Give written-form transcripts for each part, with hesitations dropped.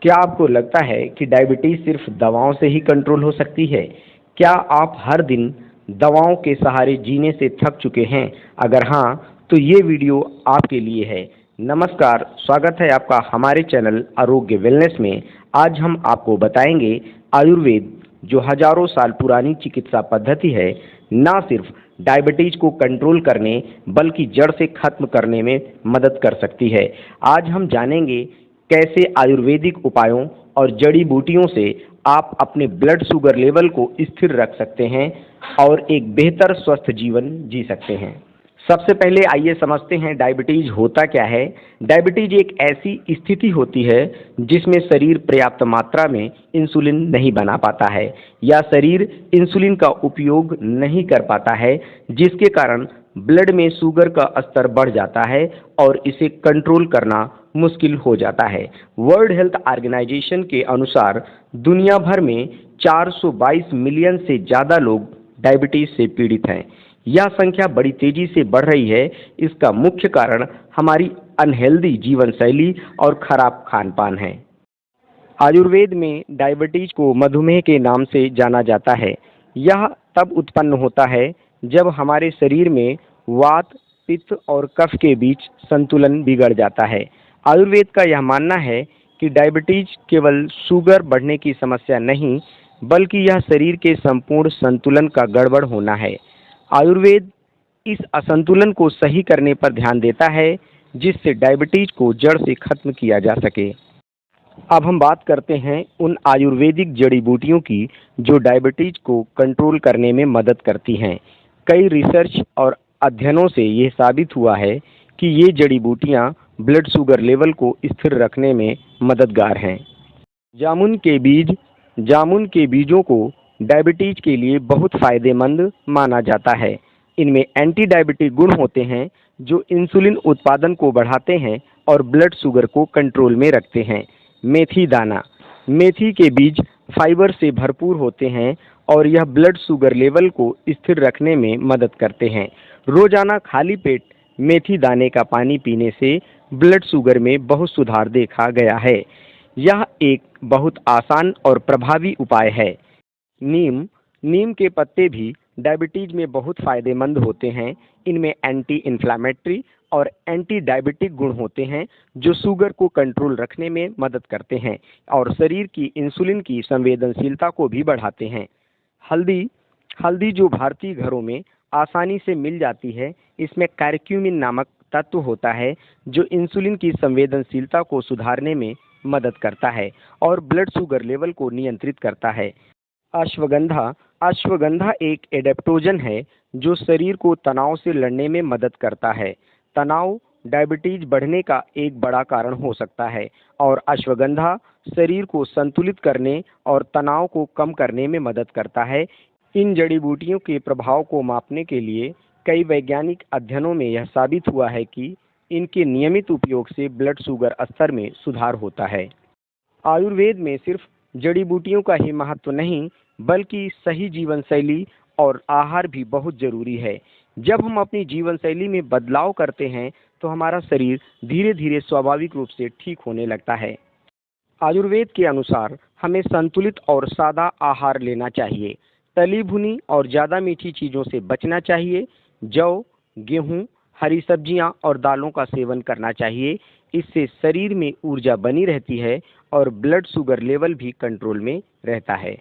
क्या आपको लगता है कि डायबिटीज सिर्फ दवाओं से ही कंट्रोल हो सकती है? क्या आप हर दिन दवाओं के सहारे जीने से थक चुके हैं? अगर हाँ, तो ये वीडियो आपके लिए है। नमस्कार, स्वागत है आपका हमारे चैनल आरोग्य वेलनेस में। आज हम आपको बताएंगे आयुर्वेद, जो हजारों साल पुरानी चिकित्सा पद्धति है, ना सिर्फ डायबिटीज को कंट्रोल करने बल्कि जड़ से खत्म करने में मदद कर सकती है। आज हम जानेंगे कैसे आयुर्वेदिक उपायों और जड़ी बूटियों से आप अपने ब्लड शुगर लेवल को स्थिर रख सकते हैं और एक बेहतर स्वस्थ जीवन जी सकते हैं। सबसे पहले आइए समझते हैं डायबिटीज होता क्या है। डायबिटीज एक ऐसी स्थिति होती है जिसमें शरीर पर्याप्त मात्रा में इंसुलिन नहीं बना पाता है या शरीर इंसुलिन का उपयोग नहीं कर पाता है, जिसके कारण ब्लड में शुगर का स्तर बढ़ जाता है और इसे कंट्रोल करना मुश्किल हो जाता है। वर्ल्ड हेल्थ ऑर्गेनाइजेशन के अनुसार दुनिया भर में 422 मिलियन से ज़्यादा लोग डायबिटीज से पीड़ित हैं। यह संख्या बड़ी तेजी से बढ़ रही है। इसका मुख्य कारण हमारी अनहेल्दी जीवन शैली और खराब खान पान है। आयुर्वेद में डायबिटीज को मधुमेह के नाम से जाना जाता है। यह तब उत्पन्न होता है जब हमारे शरीर में वात, पित्त और कफ के बीच संतुलन बिगड़ जाता है। आयुर्वेद का यह मानना है कि डायबिटीज केवल शुगर बढ़ने की समस्या नहीं, बल्कि यह शरीर के संपूर्ण संतुलन का गड़बड़ होना है। आयुर्वेद इस असंतुलन को सही करने पर ध्यान देता है, जिससे डायबिटीज को जड़ से खत्म किया जा सके। अब हम बात करते हैं उन आयुर्वेदिक जड़ी बूटियों की जो डायबिटीज को कंट्रोल करने में मदद करती हैं। कई रिसर्च और अध्ययनों से ये साबित हुआ है कि ये जड़ी बूटियाँ ब्लड शुगर लेवल को स्थिर रखने में मददगार हैं। जामुन के बीजों को डायबिटीज के लिए बहुत फायदेमंद माना जाता है। इनमें एंटी डायबिटिक गुण होते हैं जो इंसुलिन उत्पादन को बढ़ाते हैं और ब्लड शुगर को कंट्रोल में रखते हैं। मेथी के बीज फाइबर से भरपूर होते हैं और यह ब्लड शुगर लेवल को स्थिर रखने में मदद करते हैं। रोजाना खाली पेट मेथी दाने का पानी पीने से ब्लड शुगर में बहुत सुधार देखा गया है। यह एक बहुत आसान और प्रभावी उपाय है। नीम के पत्ते भी डायबिटीज में बहुत फायदेमंद होते हैं। इनमें एंटी इन्फ्लामेटरी और एंटी डायबिटिक गुण होते हैं जो शुगर को कंट्रोल रखने में मदद करते हैं और शरीर की इंसुलिन की संवेदनशीलता को भी बढ़ाते हैं। हल्दी जो भारतीय घरों में आसानी से मिल जाती है, इसमें कैरक्यूमिन नामक तत्व होता है जो इंसुलिन की संवेदनशीलता को सुधारने में मदद करता है और ब्लड शुगर लेवल को नियंत्रित करता है। अश्वगंधा एक एडेप्टोजन है जो शरीर को तनाव से लड़ने में मदद करता है। तनाव डायबिटीज बढ़ने का एक बड़ा कारण हो सकता है और अश्वगंधा शरीर को संतुलित करने और तनाव को कम करने में मदद करता है। इन जड़ी बूटियों के प्रभाव को मापने के लिए कई वैज्ञानिक अध्ययनों में यह साबित हुआ है कि इनके नियमित उपयोग से ब्लड शुगर स्तर में सुधार होता है। आयुर्वेद में सिर्फ जड़ी बूटियों का ही महत्व नहीं, बल्कि सही जीवन शैली और आहार भी बहुत जरूरी है। जब हम अपनी जीवन शैली में बदलाव करते हैं तो हमारा शरीर धीरे धीरे स्वाभाविक रूप से ठीक होने लगता है। आयुर्वेद के अनुसार हमें संतुलित और सादा आहार लेना चाहिए। तली भुनी और ज़्यादा मीठी चीज़ों से बचना चाहिए। जौ, गेहूँ, हरी सब्जियां और दालों का सेवन करना चाहिए। इससे शरीर में ऊर्जा बनी रहती है और ब्लड शुगर लेवल भी कंट्रोल में रहता है।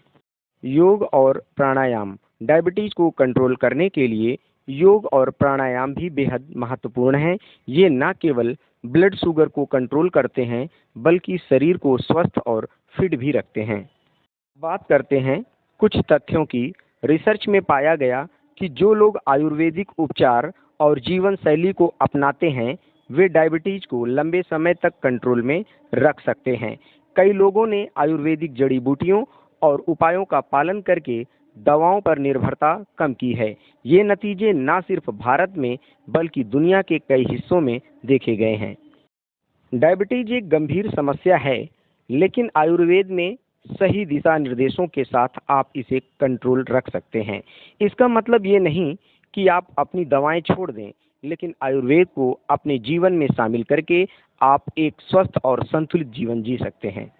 योग और प्राणायाम डायबिटीज को कंट्रोल करने के लिए योग और प्राणायाम भी बेहद महत्वपूर्ण हैं। ये न केवल ब्लड शुगर को कंट्रोल करते हैं, बल्कि शरीर को स्वस्थ और फिट भी रखते हैं। बात करते हैं कुछ तथ्यों की। रिसर्च में पाया गया कि जो लोग आयुर्वेदिक उपचार और जीवन शैली को अपनाते हैं, वे डायबिटीज को लंबे समय तक कंट्रोल में रख सकते हैं। कई लोगों ने आयुर्वेदिक जड़ी बूटियों और उपायों का पालन करके दवाओं पर निर्भरता कम की है। ये नतीजे न सिर्फ भारत में बल्कि दुनिया के कई हिस्सों में देखे गए हैं। डायबिटीज एक गंभीर समस्या है, लेकिन आयुर्वेद में सही दिशा निर्देशों के साथ आप इसे कंट्रोल रख सकते हैं। इसका मतलब ये नहीं कि आप अपनी दवाएं छोड़ दें, लेकिन आयुर्वेद को अपने जीवन में शामिल करके आप एक स्वस्थ और संतुलित जीवन जी सकते हैं।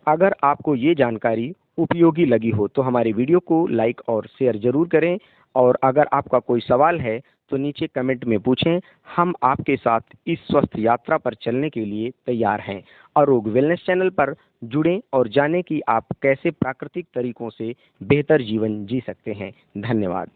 अगर आपको ये जानकारी उपयोगी लगी हो तो हमारे वीडियो को लाइक और शेयर ज़रूर करें, और अगर आपका कोई सवाल है तो नीचे कमेंट में पूछें। हम आपके साथ इस स्वस्थ यात्रा पर चलने के लिए तैयार हैं। आरोग्य वेलनेस चैनल पर जुड़ें और जानें कि आप कैसे प्राकृतिक तरीकों से बेहतर जीवन जी सकते हैं। धन्यवाद।